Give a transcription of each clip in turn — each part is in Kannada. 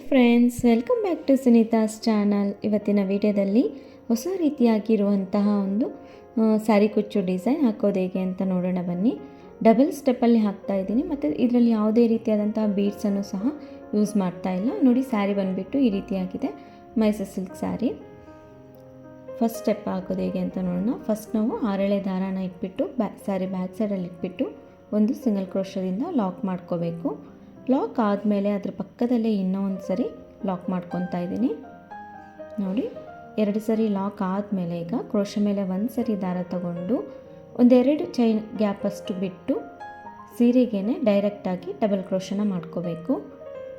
Friends, welcome back to Sunita's channel. ಇವತ್ತಿನ ವಿಡಿಯೋದಲ್ಲಿ ಹೊಸ ರೀತಿಯಾಗಿರುವಂತಹ ಒಂದು ಸ್ಯಾರಿ ಕುಚ್ಚು ಡಿಸೈನ್ ಹಾಕೋದು ಹೇಗೆ ಅಂತ ನೋಡೋಣ ಬನ್ನಿ. ಡಬಲ್ ಸ್ಟೆಪ್ಪಲ್ಲಿ ಹಾಕ್ತಾ ಇದ್ದೀನಿ ಮತ್ತು ಇದರಲ್ಲಿ ಯಾವುದೇ ರೀತಿಯಾದಂತಹ ಬೀಡ್ಸನ್ನು ಸಹ ಯೂಸ್ ಮಾಡ್ತಾ ಇಲ್ಲ. ನೋಡಿ, ಸ್ಯಾರಿ ಬಂದುಬಿಟ್ಟು ಈ ರೀತಿಯಾಗಿದೆ, Mysuru silk sari. First step ಹಾಕೋದು ಹೇಗೆ ಅಂತ ನೋಡೋಣ. ಫಸ್ಟ್ ನಾವು ಆರೆಳೆ ದಾರಾನ ಇಟ್ಬಿಟ್ಟು ಸ್ಯಾರಿ ಬ್ಯಾಕ್ ಸೈಡಲ್ಲಿ ಇಟ್ಬಿಟ್ಟು ಒಂದು ಸಿಂಗಲ್ ಕ್ರೋಶದಿಂದ ಲಾಕ್ ಮಾಡ್ಕೋಬೇಕು. ಲಾಕ್ ಆದಮೇಲೆ ಅದ್ರ ಪಕ್ಕದಲ್ಲೇ ಇನ್ನೂ ಒಂದು ಸರಿ ಲಾಕ್ ಮಾಡ್ಕೊತಾ ಇದ್ದೀನಿ. ನೋಡಿ, 2 ಸರಿ ಲಾಕ್ ಆದಮೇಲೆ ಈಗ ಕ್ರೋಶ ಮೇಲೆ ಒಂದು ಸರಿ ದಾರ ತಗೊಂಡು ಒಂದೆರಡು ಚೈನ್ ಗ್ಯಾಪಷ್ಟು ಬಿಟ್ಟು ಸೀರೆಗೇ ಡೈರೆಕ್ಟಾಗಿ ಡಬಲ್ ಕ್ರೋಶನ ಮಾಡ್ಕೋಬೇಕು.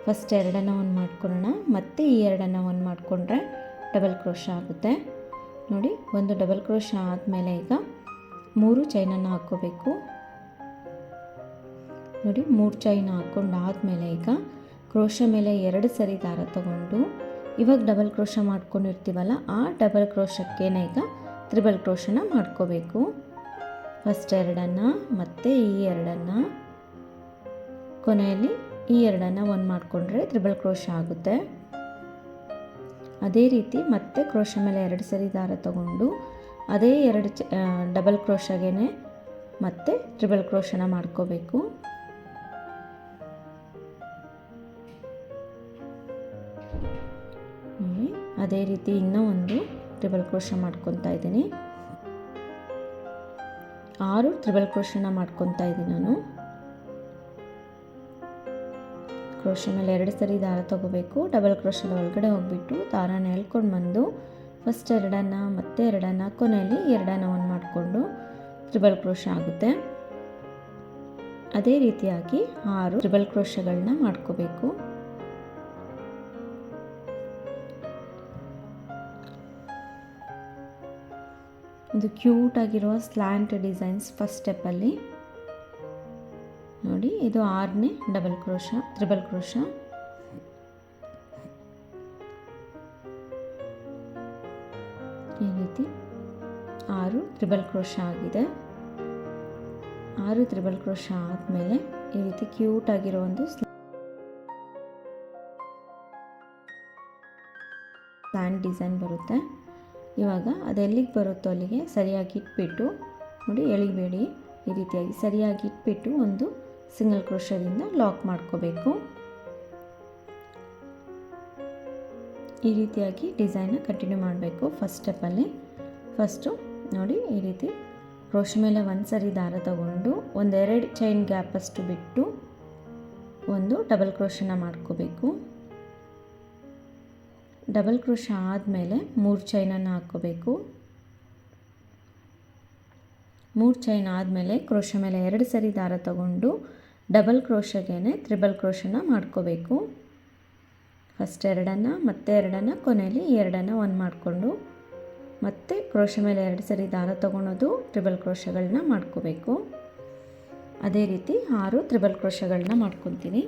ಫಸ್ಟ್ ಎರಡನ್ನು ಒಂದು ಮಾಡ್ಕೊಳ್ಳೋಣ, ಮತ್ತು ಈ ಎರಡನ್ನು ಒಂದು ಮಾಡಿಕೊಂಡ್ರೆ ಡಬಲ್ ಕ್ರೋಶ ಆಗುತ್ತೆ. ನೋಡಿ, ಒಂದು ಡಬಲ್ ಕ್ರೋಶ ಆದಮೇಲೆ ಈಗ 3 ಚೈನನ್ನು ಹಾಕ್ಕೋಬೇಕು. ನೋಡಿ, 3 ಚೈನ್ ಹಾಕ್ಕೊಂಡಾದಮೇಲೆ ಈಗ ಕ್ರೋಶ ಮೇಲೆ 2 ಸರಿ ದಾರ ತಗೊಂಡು ಇವಾಗ ಡಬಲ್ ಕ್ರೋಶ ಮಾಡ್ಕೊಂಡಿರ್ತೀವಲ್ಲ, ಆ ಡಬಲ್ ಕ್ರೋಶಕ್ಕೇನೆ ಈಗ ತ್ರಿಬಲ್ ಕ್ರೋಶನ ಮಾಡ್ಕೋಬೇಕು. ಫಸ್ಟ್ ಎರಡನ್ನು ಮತ್ತು ಈ ಎರಡನ್ನು, ಕೊನೆಯಲ್ಲಿ ಈ ಎರಡನ್ನು ಒಂದು ಮಾಡಿಕೊಂಡ್ರೆ ತ್ರಿಬಲ್ ಕ್ರೋಶ ಆಗುತ್ತೆ. ಅದೇ ರೀತಿ ಮತ್ತೆ ಕ್ರೋಶ ಮೇಲೆ 2 ಸರಿ ದಾರ ತಗೊಂಡು ಅದೇ 2 ಡಬಲ್ ಕ್ರೋಶಗೇನೆ ಮತ್ತೆ ತ್ರಿಬಲ್ ಕ್ರೋಶನ ಮಾಡ್ಕೋಬೇಕು. ಅದೇ ರೀತಿ ಇನ್ನೂ ಒಂದು ಟ್ರಿಬಲ್ ಕ್ರೋಶ ಮಾಡ್ಕೊತಾ ಇದ್ದೀನಿ. 6 ಟ್ರಿಬಲ್ ಕ್ರೋಶನ ಮಾಡ್ಕೊತಾ ಇದ್ದೀನಿ ನಾನು. ಕ್ರೋಶ ಮೇಲೆ 2 ಸರಿ ದಾರ ತಗೋಬೇಕು. ಡಬಲ್ ಕ್ರೋಶದ ಒಳಗಡೆ ಹೋಗಿಬಿಟ್ಟು ದಾರನ ಎಳ್ಕೊಂಡು ಬಂದು ಫಸ್ಟ್ ಎರಡನ್ನು ಮತ್ತೆ ಎರಡನ್ನು, ಕೊನೆಯಲ್ಲಿ ಎರಡನ್ನು ಒಂದು ಮಾಡಿಕೊಂಡು ಟ್ರಿಬಲ್ ಕ್ರೋಶ ಆಗುತ್ತೆ. ಅದೇ ರೀತಿಯಾಗಿ 6 ಟ್ರಿಬಲ್ ಕ್ರೋಶಗಳನ್ನ ಮಾಡ್ಕೋಬೇಕು. ಒಂದು ಕ್ಯೂಟ್ ಆಗಿರುವ ಸ್ಲ್ಯಾಂಟ್ ಡಿಸೈನ್ಸ್ ಫಸ್ಟ್ ಸ್ಟೆಪ್ಪಲ್ಲಿ. ನೋಡಿ, ಇದು 6ನೇ ಡಬಲ್ ಕ್ರೋಶ, ತ್ರಿಬಲ್ ಕ್ರೋಶ. ಈ ರೀತಿ 6 ತ್ರಿಬಲ್ ಕ್ರೋಶ ಆಗಿದೆ. 6 ತ್ರಿಬಲ್ ಕ್ರೋಶ ಆದಮೇಲೆ ಈ ರೀತಿ ಕ್ಯೂಟ್ ಆಗಿರೋ ಒಂದು ಸ್ಲ್ಯಾಂಟ್ ಡಿಸೈನ್ ಬರುತ್ತೆ. ಇವಾಗ ಅದೆಲ್ಲಿಗೆ ಬರುತ್ತೋ ಅಲ್ಲಿಗೆ ಸರಿಯಾಗಿ ಇಟ್ಬಿಟ್ಟು, ನೋಡಿ ಎಳಿಬೇಡಿ, ಈ ರೀತಿಯಾಗಿ ಸರಿಯಾಗಿ ಇಟ್ಬಿಟ್ಟು ಒಂದು ಸಿಂಗಲ್ ಕ್ರೋಶದಿಂದ ಲಾಕ್ ಮಾಡ್ಕೋಬೇಕು. ಈ ರೀತಿಯಾಗಿ ಡಿಸೈನ್ನ ಕಂಟಿನ್ಯೂ ಮಾಡಬೇಕು. ಫಸ್ಟ್ ಸ್ಟೆಪ್ಪಲ್ಲಿ ಫಸ್ಟು ನೋಡಿ, ಈ ರೀತಿ ಕ್ರೋಶ ಮೇಲೆ ಒಂದು ಸರಿ ದಾರ ತಗೊಂಡು ಒಂದೆರಡು ಚೈನ್ ಗ್ಯಾಪಷ್ಟು ಬಿಟ್ಟು ಒಂದು ಡಬಲ್ ಕ್ರೋಶನ ಮಾಡ್ಕೋಬೇಕು. ಡಬಲ್ ಕ್ರೋಶ ಆದಮೇಲೆ 3 ಚೈನನ್ನು ಹಾಕ್ಕೋಬೇಕು. 3 ಚೈನ್ ಆದಮೇಲೆ ಕ್ರೋಶ ಮೇಲೆ 2 ಸರಿ ದಾರ ತಗೊಂಡು ಡಬಲ್ ಕ್ರೋಶಗೇನೆ ತ್ರಿಬಲ್ ಕ್ರೋಶನ ಮಾಡ್ಕೋಬೇಕು. ಫಸ್ಟ್ ಎರಡನ್ನು ಮತ್ತೆ ಎರಡನ್ನು, ಕೊನೆಯಲ್ಲಿ ಎರಡನ್ನು ಒಂದು ಮಾಡಿಕೊಂಡು ಮತ್ತೆ ಕ್ರೋಶ ಮೇಲೆ 2 ಸರಿ ದಾರ ತಗೊಳೋದು ಟ್ರಿಬಲ್ ಕ್ರೋಶಗಳನ್ನ ಮಾಡ್ಕೋಬೇಕು. ಅದೇ ರೀತಿ 6 ತ್ರಿಬಲ್ ಕ್ರೋಶಗಳನ್ನ ಮಾಡ್ಕೊತೀನಿ.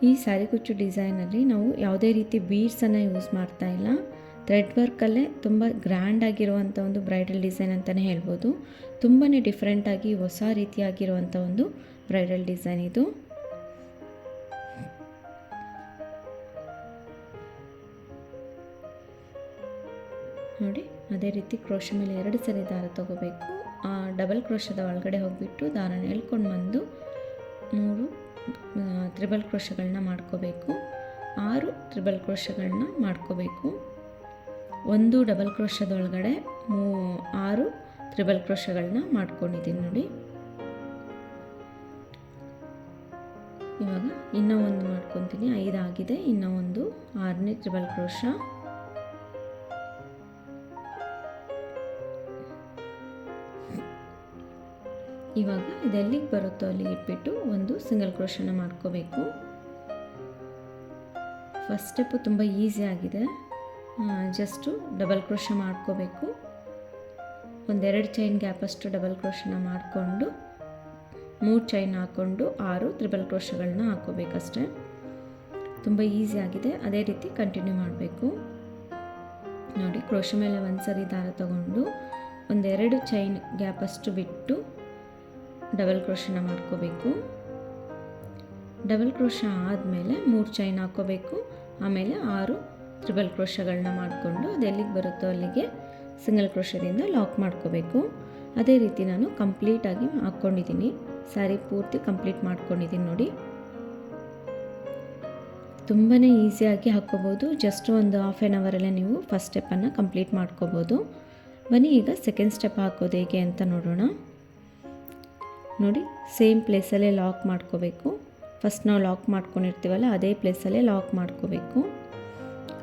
ಈ ಸ್ಯಾರಿ ಕುಚ್ಚು ಡಿಸೈನಲ್ಲಿ ನಾವು ಯಾವುದೇ ರೀತಿ ಬೀಡ್ಸನ್ನು ಯೂಸ್ ಮಾಡ್ತಾ ಇಲ್ಲ. ಥ್ರೆಡ್ ವರ್ಕಲ್ಲೇ ತುಂಬ ಗ್ರ್ಯಾಂಡ್ ಆಗಿರುವಂಥ ಒಂದು ಬ್ರೈಡಲ್ ಡಿಸೈನ್ ಅಂತಲೇ ಹೇಳ್ಬೋದು. ತುಂಬಾ ಡಿಫ್ರೆಂಟಾಗಿ ಹೊಸ ರೀತಿಯಾಗಿರುವಂಥ ಒಂದು ಬ್ರೈಡಲ್ ಡಿಸೈನ್ ಇದು. ನೋಡಿ, ಅದೇ ರೀತಿ ಕ್ರೋಶ ಮೇಲೆ 2 ಸರಿ ದಾರ ತಗೋಬೇಕು. ಆ ಡಬಲ್ ಕ್ರೋಶದ ಒಳಗಡೆ ಹೋಗಿಬಿಟ್ಟು ದಾರನ ಎಳ್ಕೊಂಡು ಬಂದು 3 ತ್ರಿಬಲ್ ಕ್ರೋಶಗಳನ್ನ ಮಾಡ್ಕೋಬೇಕು. 6 ತ್ರಿಬಲ್ ಕ್ರೋಶಗಳನ್ನ ಮಾಡ್ಕೋಬೇಕು. ಒಂದು ಡಬಲ್ ಕ್ರೋಶದ ಒಳಗಡೆ 6 ತ್ರಿಬಲ್ ಕ್ರೋಶಗಳನ್ನ ಮಾಡ್ಕೊಂಡಿದ್ದೀನಿ. ನೋಡಿ, ಇವಾಗ ಇನ್ನೂ ಒಂದು ಮಾಡ್ಕೊತೀನಿ. 5 ಆಗಿದೆ, ಇನ್ನೂ ಒಂದು 6ನೇ ತ್ರಿಬಲ್ ಕ್ರೋಶ. ಇವಾಗ ಇದೆಲ್ಲಿಗೆ ಬರುತ್ತೋ ಅಲ್ಲಿಗೆ ಇಟ್ಬಿಟ್ಟು ಒಂದು ಸಿಂಗಲ್ ಕ್ರೋಶನ ಮಾಡ್ಕೋಬೇಕು. ಫಸ್ಟ್ ಸ್ಟೆಪ್ಪು ತುಂಬ ಈಸಿ ಆಗಿದೆ. ಜಸ್ಟು ಡಬಲ್ ಕ್ರೋಶ ಮಾಡ್ಕೋಬೇಕು. ಒಂದೆರಡು ಚೈನ್ ಗ್ಯಾಪಷ್ಟು ಡಬಲ್ ಕ್ರೋಶನ ಮಾಡಿಕೊಂಡು 3 ಚೈನ್ ಹಾಕ್ಕೊಂಡು 6 ತ್ರಿಬಲ್ ಕ್ರೋಶಗಳನ್ನ ಹಾಕ್ಕೋಬೇಕಷ್ಟೆ. ತುಂಬ ಈಸಿ ಆಗಿದೆ. ಅದೇ ರೀತಿ ಕಂಟಿನ್ಯೂ ಮಾಡಬೇಕು. ನೋಡಿ, ಕ್ರೋಶ ಮೇಲೆ ಒಂದು ಸರಿ ದಾರ ತಗೊಂಡು ಒಂದೆರಡು ಚೈನ್ ಗ್ಯಾಪಷ್ಟು ಬಿಟ್ಟು ಡಬಲ್ ಕ್ರೋಶನ ಮಾಡ್ಕೋಬೇಕು. ಡಬಲ್ ಕ್ರೋಶ ಆದಮೇಲೆ 3 ಚೈನ್ ಹಾಕ್ಕೋಬೇಕು. ಆಮೇಲೆ 6 ತ್ರಿಬಲ್ ಕ್ರೋಶಗಳನ್ನ ಮಾಡಿಕೊಂಡು ಅದು ಎಲ್ಲಿಗೆ ಬರುತ್ತೋ ಅಲ್ಲಿಗೆ ಸಿಂಗಲ್ ಕ್ರೋಶದಿಂದ ಲಾಕ್ ಮಾಡ್ಕೋಬೇಕು. ಅದೇ ರೀತಿ ನಾನು ಕಂಪ್ಲೀಟಾಗಿ ಹಾಕ್ಕೊಂಡಿದ್ದೀನಿ, ಸ್ಯಾರಿ ಪೂರ್ತಿ ಕಂಪ್ಲೀಟ್ ಮಾಡ್ಕೊಂಡಿದ್ದೀನಿ ನೋಡಿ. ತುಂಬಾ ಈಸಿಯಾಗಿ ಹಾಕ್ಕೋಬೋದು. ಜಸ್ಟ್ ಒಂದು ಹಾಫ್ ಆನ್ ಅವರಲ್ಲೇ ನೀವು ಫಸ್ಟ್ ಸ್ಟೆಪ್ಪನ್ನು ಕಂಪ್ಲೀಟ್ ಮಾಡ್ಕೋಬೋದು. ಬನ್ನಿ ಈಗ ಸೆಕೆಂಡ್ ಸ್ಟೆಪ್ ಹಾಕೋದು ಹೇಗೆ ಅಂತ ನೋಡೋಣ. ನೋಡಿ, ಸೇಮ್ ಪ್ಲೇಸಲ್ಲೇ ಲಾಕ್ ಮಾಡ್ಕೋಬೇಕು. ಫಸ್ಟ್ ನಾವು ಲಾಕ್ ಮಾಡ್ಕೊಂಡಿರ್ತೀವಲ್ಲ ಅದೇ ಪ್ಲೇಸಲ್ಲೇ ಲಾಕ್ ಮಾಡ್ಕೋಬೇಕು.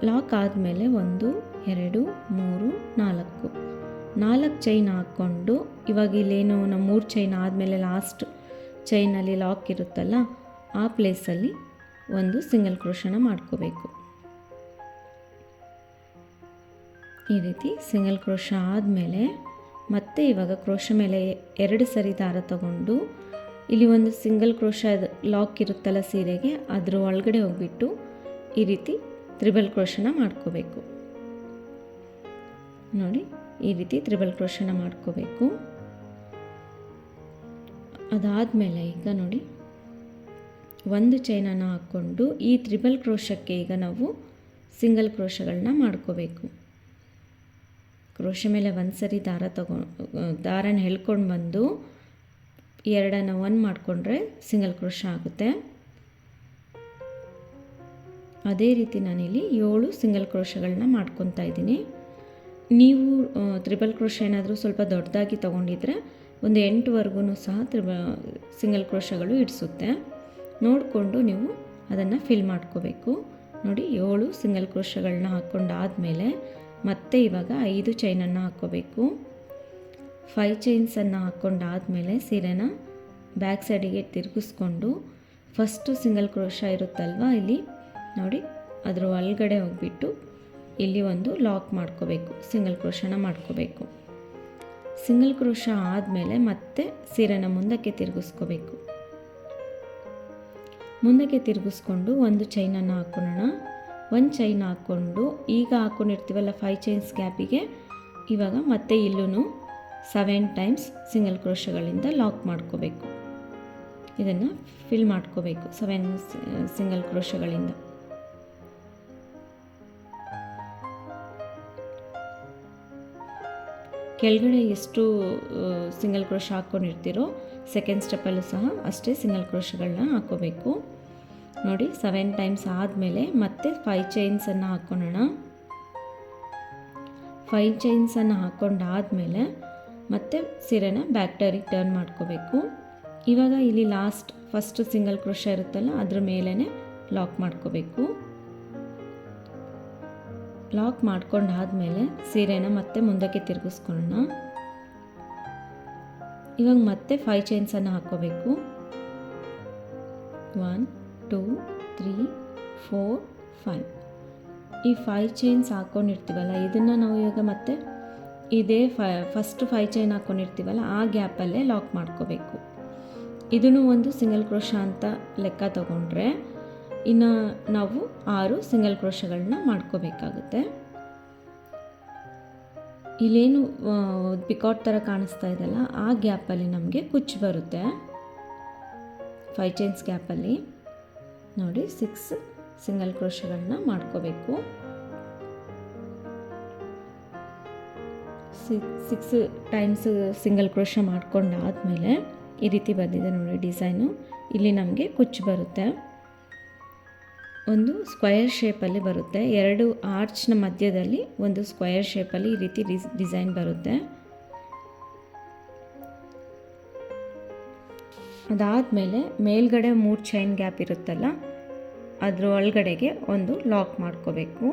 ಲಾಕ್ ಆದಮೇಲೆ 1 2 3 4 ಚೈನ್ ಹಾಕ್ಕೊಂಡು, ಇವಾಗ ಇಲ್ಲೇನು ನಾವು 3 ಚೈನ್ ಆದಮೇಲೆ ಲಾಸ್ಟ್ ಚೈನಲ್ಲಿ ಲಾಕ್ ಇರುತ್ತಲ್ಲ ಆ ಪ್ಲೇಸಲ್ಲಿ ಒಂದು ಸಿಂಗಲ್ ಕ್ರೋಶನ ಮಾಡ್ಕೋಬೇಕು. ಈ ರೀತಿ ಸಿಂಗಲ್ ಕ್ರೋಶ ಆದಮೇಲೆ ಮತ್ತೆ ಇವಾಗ ಕ್ರೋಶ ಮೇಲೆ 2 ಸರಿ ದಾರ ತಗೊಂಡು ಇಲ್ಲಿ ಒಂದು ಸಿಂಗಲ್ ಕ್ರೋಶ ಲಾಕ್ ಇರುತ್ತಲ್ಲ ಸೀರೆಗೆ, ಅದ್ರ ಒಳಗಡೆ ಹೋಗ್ಬಿಟ್ಟು ಈ ರೀತಿ ತ್ರಿಬಲ್ ಕ್ರೋಶನ ಮಾಡ್ಕೋಬೇಕು. ನೋಡಿ, ಈ ರೀತಿ ತ್ರಿಬಲ್ ಕ್ರೋಶನ ಮಾಡ್ಕೋಬೇಕು. ಅದಾದಮೇಲೆ ಈಗ ನೋಡಿ, ಒಂದು ಚೈನನ್ನು ಹಾಕ್ಕೊಂಡು ಈ ತ್ರಿಬಲ್ ಕ್ರೋಶಕ್ಕೆ ಈಗ ನಾವು ಸಿಂಗಲ್ ಕ್ರೋಶಗಳನ್ನ ಮಾಡ್ಕೋಬೇಕು. ಕ್ರೋಶ ಮೇಲೆ ಒಂದು ಸರಿ ದಾರನ ಎಳ್ಕೊಂಡು ಬಂದು 2 1 ಮಾಡಿಕೊಂಡ್ರೆ ಸಿಂಗಲ್ ಕ್ರೋಶ ಆಗುತ್ತೆ. ಅದೇ ರೀತಿ ನಾನಿಲ್ಲಿ 7 ಸಿಂಗಲ್ ಕ್ರೋಶಗಳನ್ನ ಮಾಡ್ಕೊತಾ ಇದ್ದೀನಿ. ನೀವು ತ್ರಿಬಲ್ ಕ್ರೋಶ ಏನಾದರೂ ಸ್ವಲ್ಪ ದೊಡ್ಡದಾಗಿ ತೊಗೊಂಡಿದ್ರೆ ಒಂದು 8ವರೆಗೂ ಸಹ ಸಿಂಗಲ್ ಕ್ರೋಶಗಳು ಇಡಿಸುತ್ತೆ. ನೋಡಿಕೊಂಡು ನೀವು ಅದನ್ನು ಫಿಲ್ ಮಾಡ್ಕೋಬೇಕು. ನೋಡಿ, 7 ಸಿಂಗಲ್ ಕ್ರೋಶಗಳನ್ನ ಹಾಕ್ಕೊಂಡಾದಮೇಲೆ ಮತ್ತೆ ಇವಾಗ 5 ಚೈನನ್ನು ಹಾಕ್ಕೋಬೇಕು. 5 ಚೈನ್ಸನ್ನು ಹಾಕ್ಕೊಂಡಾದಮೇಲೆ ಸೀರೆನ ಬ್ಯಾಕ್ ಸೈಡಿಗೆ ತಿರುಗಿಸ್ಕೊಂಡು ಫಸ್ಟು ಸಿಂಗಲ್ ಕ್ರೋಶ ಇರುತ್ತಲ್ವ ಇಲ್ಲಿ ನೋಡಿ, ಅದರ ಒಳಗಡೆ ಹೋಗ್ಬಿಟ್ಟು ಇಲ್ಲಿ ಒಂದು ಲಾಕ್ ಮಾಡ್ಕೋಬೇಕು, ಸಿಂಗಲ್ ಕ್ರೋಶನ ಮಾಡ್ಕೋಬೇಕು. ಸಿಂಗಲ್ ಕ್ರೋಶ ಆದಮೇಲೆ ಮತ್ತೆ ಸೀರೆನ ಮುಂದಕ್ಕೆ ತಿರುಗಿಸ್ಕೋಬೇಕು. ಮುಂದಕ್ಕೆ ತಿರುಗಿಸ್ಕೊಂಡು ಒಂದು ಚೈನನ್ನು ಹಾಕ್ಕೊಳ್ಳೋಣ. ಒಂದು ಚೈನ್ ಹಾಕ್ಕೊಂಡು ಈಗ ಹಾಕ್ಕೊಂಡಿರ್ತೀವಲ್ಲ 5 ಚೈನ್ಸ್ ಗ್ಯಾಪಿಗೆ ಇವಾಗ ಮತ್ತೆ ಇಲ್ಲೂ 7 ಟೈಮ್ಸ್ ಸಿಂಗಲ್ ಕ್ರೋಶಗಳಿಂದ ಲಾಕ್ ಮಾಡ್ಕೋಬೇಕು. ಇದನ್ನು ಫಿಲ್ ಮಾಡ್ಕೋಬೇಕು 7 ಸಿಂಗಲ್ ಕ್ರೋಶಗಳಿಂದ. ಕೆಳಗಡೆ ಎಷ್ಟು ಸಿಂಗಲ್ ಕ್ರೋಶ ಹಾಕ್ಕೊಂಡಿರ್ತೀರೋ ಸೆಕೆಂಡ್ ಸ್ಟೆಪ್ಪಲ್ಲೂ ಸಹ ಅಷ್ಟೇ ಸಿಂಗಲ್ ಕ್ರೋಶಗಳನ್ನ ಹಾಕ್ಕೋಬೇಕು. ನೋಡಿ, 7 ಟೈಮ್ಸ್ ಆದಮೇಲೆ ಮತ್ತೆ 5 ಚೈನ್ಸನ್ನು ಹಾಕ್ಕೊಳ್ಳೋಣ. 5 ಚೈನ್ಸನ್ನು ಹಾಕ್ಕೊಂಡಾದಮೇಲೆ ಮತ್ತೆ ಸೀರೆನ ಬ್ಯಾಕ್ ಟರ್ನ್ ಮಾಡ್ಕೋಬೇಕು. ಇವಾಗ ಇಲ್ಲಿ ಫಸ್ಟ್ ಸಿಂಗಲ್ ಕ್ರೋಶ ಇರುತ್ತಲ್ಲ ಅದ್ರ ಮೇಲೇ ಲಾಕ್ ಮಾಡ್ಕೋಬೇಕು. ಲಾಕ್ ಮಾಡ್ಕೊಂಡಾದಮೇಲೆ ಸೀರೆನ ಮತ್ತೆ ಮುಂದಕ್ಕೆ ತಿರುಗಿಸ್ಕೊಳ್ಳೋಣ. ಇವಾಗ ಮತ್ತೆ 5 ಚೈನ್ಸನ್ನು ಹಾಕ್ಕೋಬೇಕು. 1 2 3 4 5. ಈ 5 ಚೈನ್ಸ್ ಹಾಕ್ಕೊಂಡಿರ್ತೀವಲ್ಲ ಇದನ್ನು ನಾವು ಇವಾಗ ಮತ್ತೆ ಇದೇ ಫಸ್ಟ್ 5 ಚೈನ್ ಹಾಕ್ಕೊಂಡಿರ್ತೀವಲ್ಲ ಆ ಗ್ಯಾಪಲ್ಲೇ ಲಾಕ್ ಮಾಡ್ಕೋಬೇಕು. ಇದನ್ನು ಒಂದು ಸಿಂಗಲ್ ಕ್ರೋಶ ಅಂತ ಲೆಕ್ಕ ತಗೊಂಡ್ರೆ ಇನ್ನು ನಾವು 6 ಸಿಂಗಲ್ ಕ್ರೋಶಗಳನ್ನ ಮಾಡ್ಕೋಬೇಕಾಗುತ್ತೆ. ಇಲ್ಲೇನು ಪಿಕಾಟ್ ಥರ ಕಾಣಿಸ್ತಾ ಇದೆಯಲ್ಲ ಆ ಗ್ಯಾಪಲ್ಲಿ ನಮಗೆ ಕುಚ್ಚು ಬರುತ್ತೆ. 5 ಚೈನ್ಸ್ ಗ್ಯಾಪಲ್ಲಿ ನೋಡಿ 6 ಸಿಂಗಲ್ ಕ್ರೋಶಗಳನ್ನ ಮಾಡ್ಕೋಬೇಕು. 6 ಟೈಮ್ಸ್ ಸಿಂಗಲ್ ಕ್ರೋಶ ಮಾಡ್ಕೊಂಡಾದಮೇಲೆ ಈ ರೀತಿ ಬಂದಿದೆ ನೋಡಿ ಡಿಸೈನು. ಇಲ್ಲಿ ನಮಗೆ ಕುಚ್ಚು ಬರುತ್ತೆ, ಒಂದು ಸ್ಕ್ವಯರ್ ಶೇಪಲ್ಲಿ ಬರುತ್ತೆ. 2 ಆರ್ಚ್ನ ಮಧ್ಯದಲ್ಲಿ ಒಂದು ಸ್ಕ್ವಯರ್ ಶೇಪಲ್ಲಿ ಈ ರೀತಿ ಡಿಸೈನ್ ಬರುತ್ತೆ. ಅದಾದಮೇಲೆ ಮೇಲ್ಗಡೆ 3 ಚೈನ್ ಗ್ಯಾಪ್ ಇರುತ್ತಲ್ಲ ಅದ್ರ ಒಳಗಡೆಗೆ ಒಂದು ಲಾಕ್ ಮಾಡ್ಕೋಬೇಕು.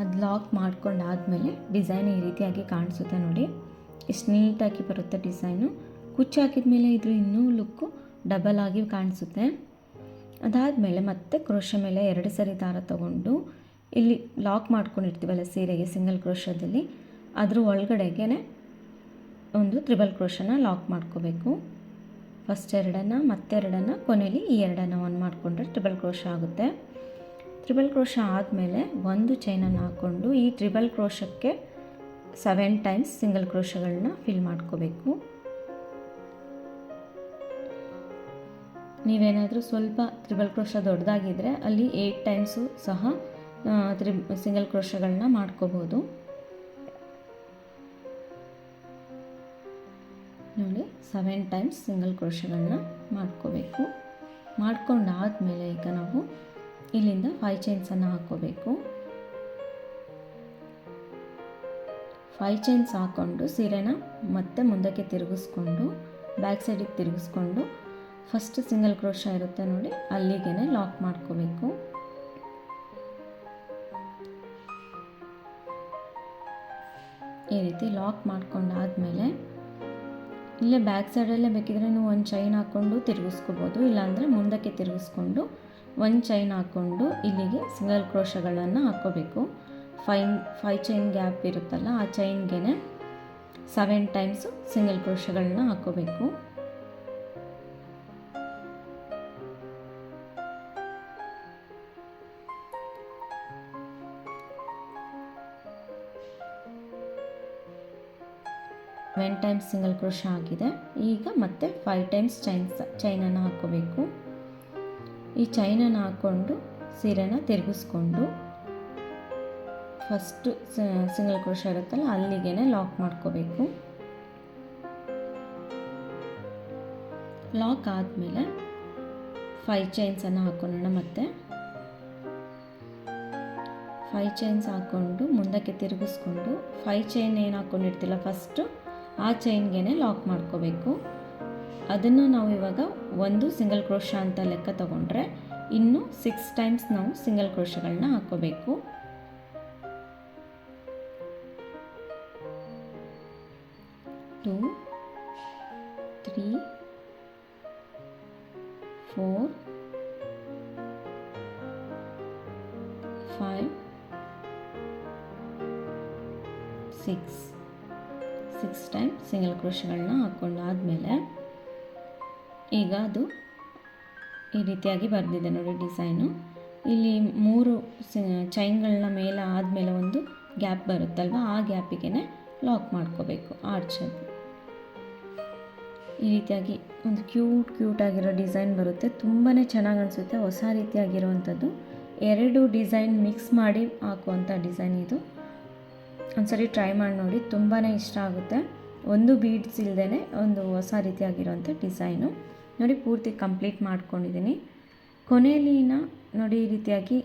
ಅದು ಲಾಕ್ ಮಾಡ್ಕೊಂಡಾದಮೇಲೆ ಡಿಸೈನ್ ಈ ರೀತಿಯಾಗಿ ಕಾಣಿಸುತ್ತೆ ನೋಡಿ, ಎಷ್ಟು ನೀಟಾಗಿ ಬರುತ್ತೆ ಡಿಸೈನು. ಕುಚ್ಚು ಹಾಕಿದ ಮೇಲೆ ಇದ್ರ ಇನ್ನೂ ಲುಕ್ಕು ಡಬಲ್ ಆಗಿ ಕಾಣಿಸುತ್ತೆ. ಅದಾದಮೇಲೆ ಮತ್ತೆ ಕ್ರೋಶ ಮೇಲೆ 2 ಸರಿ ದಾರ ತಗೊಂಡು ಇಲ್ಲಿ ಲಾಕ್ ಮಾಡ್ಕೊಂಡಿರ್ತೀವಲ್ಲ ಸೀರೆಗೆ ಸಿಂಗಲ್ ಕ್ರೋಶದಲ್ಲಿ ಅದ್ರ ಒಳಗಡೆಗೆ ಒಂದು ತ್ರಿಬಲ್ ಕ್ರೋಶನ ಲಾಕ್ ಮಾಡ್ಕೋಬೇಕು. ಫಸ್ಟ್ 2 ಮತ್ತೆ 2 ಕೊನೆಯಲ್ಲಿ ಈ 2 1 ಮಾಡಿಕೊಂಡ್ರೆ ಟ್ರಿಬಲ್ ಕ್ರೋಶ ಆಗುತ್ತೆ. ಟ್ರಿಬಲ್ ಕ್ರೋಶ ಆದಮೇಲೆ ಒಂದು ಚೈನನ್ನು ಹಾಕ್ಕೊಂಡು ಈ ಟ್ರಿಬಲ್ ಕ್ರೋಶಕ್ಕೆ 7 ಟೈಮ್ಸ್ ಸಿಂಗಲ್ ಕ್ರೋಶಗಳನ್ನ ಫಿಲ್ ಮಾಡ್ಕೋಬೇಕು. ನೀವೇನಾದರೂ ಸ್ವಲ್ಪ ತ್ರಿಬಲ್ ಕ್ರೋಶ ದೊಡ್ಡದಾಗಿದ್ದರೆ ಅಲ್ಲಿ 8 ಟೈಮ್ಸು ಸಹ ಸಿಂಗಲ್ ಕ್ರೋಶಗಳನ್ನ ಮಾಡ್ಕೋಬೋದು. ನೋಡಿ 7 ಟೈಮ್ಸ್ ಸಿಂಗಲ್ ಕ್ರೋಶಗಳನ್ನ ಮಾಡ್ಕೋಬೇಕು. ಮಾಡ್ಕೊಂಡಾದಮೇಲೆ ಈಗ ನಾವು ಇಲ್ಲಿಂದ 5 ಚೈನ್ಸನ್ನು ಹಾಕ್ಕೋಬೇಕು. 5 ಚೈನ್ಸ್ ಹಾಕ್ಕೊಂಡು ಸೀರೆನ ಮತ್ತೆ ಮುಂದಕ್ಕೆ ತಿರುಗಿಸ್ಕೊಂಡು ಬ್ಯಾಕ್ ಸೈಡಿಗೆ ತಿರುಗಿಸ್ಕೊಂಡು ಫಸ್ಟ್ ಸಿಂಗಲ್ ಕ್ರೋಶ ಇರುತ್ತೆ ನೋಡಿ, ಅಲ್ಲಿಗೆ ಲಾಕ್ ಮಾಡ್ಕೋಬೇಕು. ಈ ರೀತಿ ಲಾಕ್ ಮಾಡ್ಕೊಂಡಾದಮೇಲೆ ಇಲ್ಲೇ ಬ್ಯಾಕ್ ಸೈಡಲ್ಲೇ ಬೇಕಿದ್ರೆ ನೀವು ಒಂದು ಚೈನ್ ಹಾಕ್ಕೊಂಡು ತಿರುಗಿಸ್ಕೋಬೋದು, ಇಲ್ಲಾಂದರೆ ಮುಂದಕ್ಕೆ ತಿರುಗಿಸ್ಕೊಂಡು ಒಂದು ಚೈನ್ ಹಾಕ್ಕೊಂಡು ಇಲ್ಲಿಗೆ ಸಿಂಗಲ್ ಕ್ರೋಶಗಳನ್ನು ಹಾಕ್ಕೋಬೇಕು. 5 ಚೈನ್ ಗ್ಯಾಪ್ ಇರುತ್ತಲ್ಲ, ಆ ಚೈನ್ಗೆ 7 ಟೈಮ್ಸು ಸಿಂಗಲ್ ಕ್ರೋಶಗಳನ್ನ ಹಾಕ್ಕೋಬೇಕು. ವೆನ್ ಟೈಮ್ಸ್ ಸಿಂಗಲ್ ಕ್ರೋಶ ಆಗಿದೆ. ಈಗ ಮತ್ತೆ 5 ಟೈಮ್ಸ್ ಚೈನನ್ನು ಹಾಕ್ಕೋಬೇಕು. ಈ ಚೈನನ್ನು ಹಾಕ್ಕೊಂಡು ಸೀರೆನ ತಿರುಗಿಸ್ಕೊಂಡು ಫಸ್ಟು ಸಿಂಗಲ್ ಕ್ರೋಶ ಇರುತ್ತಲ್ಲ ಅಲ್ಲಿಗೆ ಲಾಕ್ ಮಾಡ್ಕೋಬೇಕು. ಲಾಕ್ ಆದಮೇಲೆ 5 ಚೈನ್ಸನ್ನು ಹಾಕ್ಕೊಳ್ಳೋಣ. ಮತ್ತೆ 5 ಚೈನ್ಸ್ ಹಾಕ್ಕೊಂಡು ಮುಂದಕ್ಕೆ ತಿರುಗಿಸ್ಕೊಂಡು 5 ಚೈನ್ ಏನು ಹಾಕ್ಕೊಂಡಿರ್ತಿಲ್ಲ ಫಸ್ಟು ಆ ಚೈನ್ಗೆ ಲಾಕ್ ಮಾಡ್ಕೋಬೇಕು. ಅದನ್ನು ನಾವು ಇವಾಗ ಒಂದು ಸಿಂಗಲ್ ಕ್ರೋಶ ಅಂತ ಲೆಕ್ಕ ತಗೊಂಡ್ರೆ ಇನ್ನು 6 ಟೈಮ್ಸ್ ನಾವು ಸಿಂಗಲ್ ಕ್ರೋಶಗಳನ್ನ ಹಾಕ್ಕೋಬೇಕು. 2 3 4 5 6 ಟೈಮ್ ಸಿಂಗಲ್ ಕ್ರೋಶಗಳನ್ನ ಹಾಕ್ಕೊಂಡಾದಮೇಲೆ ಈಗ ಅದು ಈ ರೀತಿಯಾಗಿ ಬರೆದಿದೆ ನೋಡಿ ಡಿಸೈನು. ಇಲ್ಲಿ 3 ಚೈನ್ಗಳನ್ನ ಮೇಲೆ ಆದಮೇಲೆ ಒಂದು ಗ್ಯಾಪ್ ಬರುತ್ತಲ್ವ, ಆ ಗ್ಯಾಪಿಗೆ ಲಾಕ್ ಮಾಡ್ಕೋಬೇಕು ಆರ್ಚಲ್ಲಿ. ಈ ರೀತಿಯಾಗಿ ಒಂದು ಕ್ಯೂಟ್ ಆಗಿರೋ ಡಿಸೈನ್ ಬರುತ್ತೆ. ತುಂಬಾ ಚೆನ್ನಾಗಿ ಅನಿಸುತ್ತೆ. ಹೊಸ ರೀತಿಯಾಗಿರುವಂಥದ್ದು 2 ಡಿಸೈನ್ ಮಿಕ್ಸ್ ಮಾಡಿ ಹಾಕುವಂಥ ಡಿಸೈನ್ ಇದು. ಒಂದ್ಸರಿ ಟ್ರೈ ಮಾಡಿ ನೋಡಿ, ತುಂಬಾ ಇಷ್ಟ ಆಗುತ್ತೆ. ಒಂದು ಬೀಡ್ಸ್ ಇಲ್ಲದೇ ಒಂದು ಹೊಸ ರೀತಿಯಾಗಿರೋಂಥ ಡಿಸೈನು ನೋಡಿ. ಪೂರ್ತಿ ಕಂಪ್ಲೀಟ್ ಮಾಡ್ಕೊಂಡಿದ್ದೀನಿ. ಕೊನೆಯಲ್ಲಿನ ನೋಡಿ ಈ ರೀತಿಯಾಗಿ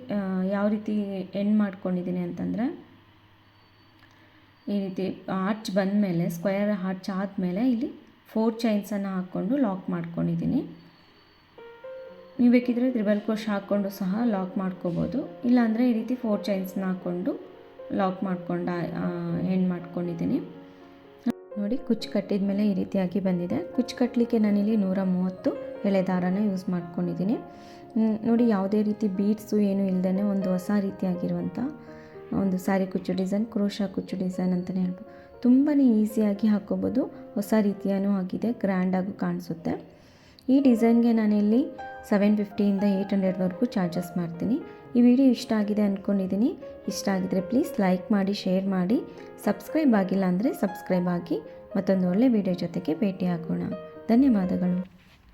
ಯಾವ ರೀತಿ ಎಂಡ್ ಮಾಡ್ಕೊಂಡಿದ್ದೀನಿ ಅಂತಂದರೆ, ಈ ರೀತಿ ಆರ್ಚ್ ಬಂದಮೇಲೆ ಸ್ಕ್ವೇರ್ ಆರ್ಚ್ ಆದಮೇಲೆ ಇಲ್ಲಿ 4 ಚೈನ್ಸನ್ನು ಹಾಕ್ಕೊಂಡು ಲಾಕ್ ಮಾಡ್ಕೊಂಡಿದ್ದೀನಿ. ನೀವು ಬೇಕಿದ್ರೆ ತ್ರಿಬಲ್ ಕ್ರೋಶ ಹಾಕ್ಕೊಂಡು ಸಹ ಲಾಕ್ ಮಾಡ್ಕೋಬೋದು, ಇಲ್ಲಾಂದರೆ ಈ ರೀತಿ 4 ಚೈನ್ಸ್ನ ಹಾಕ್ಕೊಂಡು ಲಾಕ್ ಮಾಡ್ಕೊಂಡು ಎಂಡ್ ಮಾಡ್ಕೊಂಡಿದ್ದೀನಿ ನೋಡಿ. ಕುಚ್ಚು ಕಟ್ಟಿದ ಮೇಲೆ ಈ ರೀತಿಯಾಗಿ ಬಂದಿದೆ. ಕುಚ್ಚು ಕಟ್ಟಲಿಕ್ಕೆ ನಾನಿಲ್ಲಿ 130 ಎಳೆ ದಾರನ ಯೂಸ್ ಮಾಡ್ಕೊಂಡಿದ್ದೀನಿ ನೋಡಿ. ಯಾವುದೇ ರೀತಿ ಬೀಡ್ಸು ಏನು ಇಲ್ಲದೇ ಒಂದು ಹೊಸ ರೀತಿಯಾಗಿರುವಂಥ ಒಂದು ಸ್ಯಾರಿ ಕುಚ್ಚು ಡಿಸೈನ್, ಕ್ರೋಶ ಕುಚ್ಚು ಡಿಸೈನ್ ಅಂತಲೇ ಹೇಳ್ಬೋದು. ತುಂಬಾ ಈಸಿಯಾಗಿ ಹಾಕ್ಕೋಬೋದು. ಹೊಸ ರೀತಿಯೂ ಆಗಿದೆ, ಗ್ರ್ಯಾಂಡಾಗೂ ಕಾಣಿಸುತ್ತೆ. ಈ ಡಿಸೈನ್ಗೆ ನಾನಿಲ್ಲಿ 750ಇಂದ 800ವರೆಗೂ ಚಾರ್ಜಸ್ ಮಾಡ್ತೀನಿ. ಈ ವಿಡಿಯೋ ಇಷ್ಟ ಆಗಿದೆ ಅಂದ್ಕೊಂಡಿದ್ದೀನಿ. ಇಷ್ಟ ಆಗಿದರೆ ಪ್ಲೀಸ್ ಲೈಕ್ ಮಾಡಿ, ಶೇರ್ ಮಾಡಿ, ಸಬ್ಸ್ಕ್ರೈಬ್ ಆಗಿಲ್ಲ ಅಂದರೆ ಸಬ್ಸ್ಕ್ರೈಬ್ ಆಗಿ. ಮತ್ತೊಂದು ಒಳ್ಳೆ ವಿಡಿಯೋ ಜೊತೆಗೆ ಭೇಟಿ ಆಗೋಣ. ಧನ್ಯವಾದಗಳು.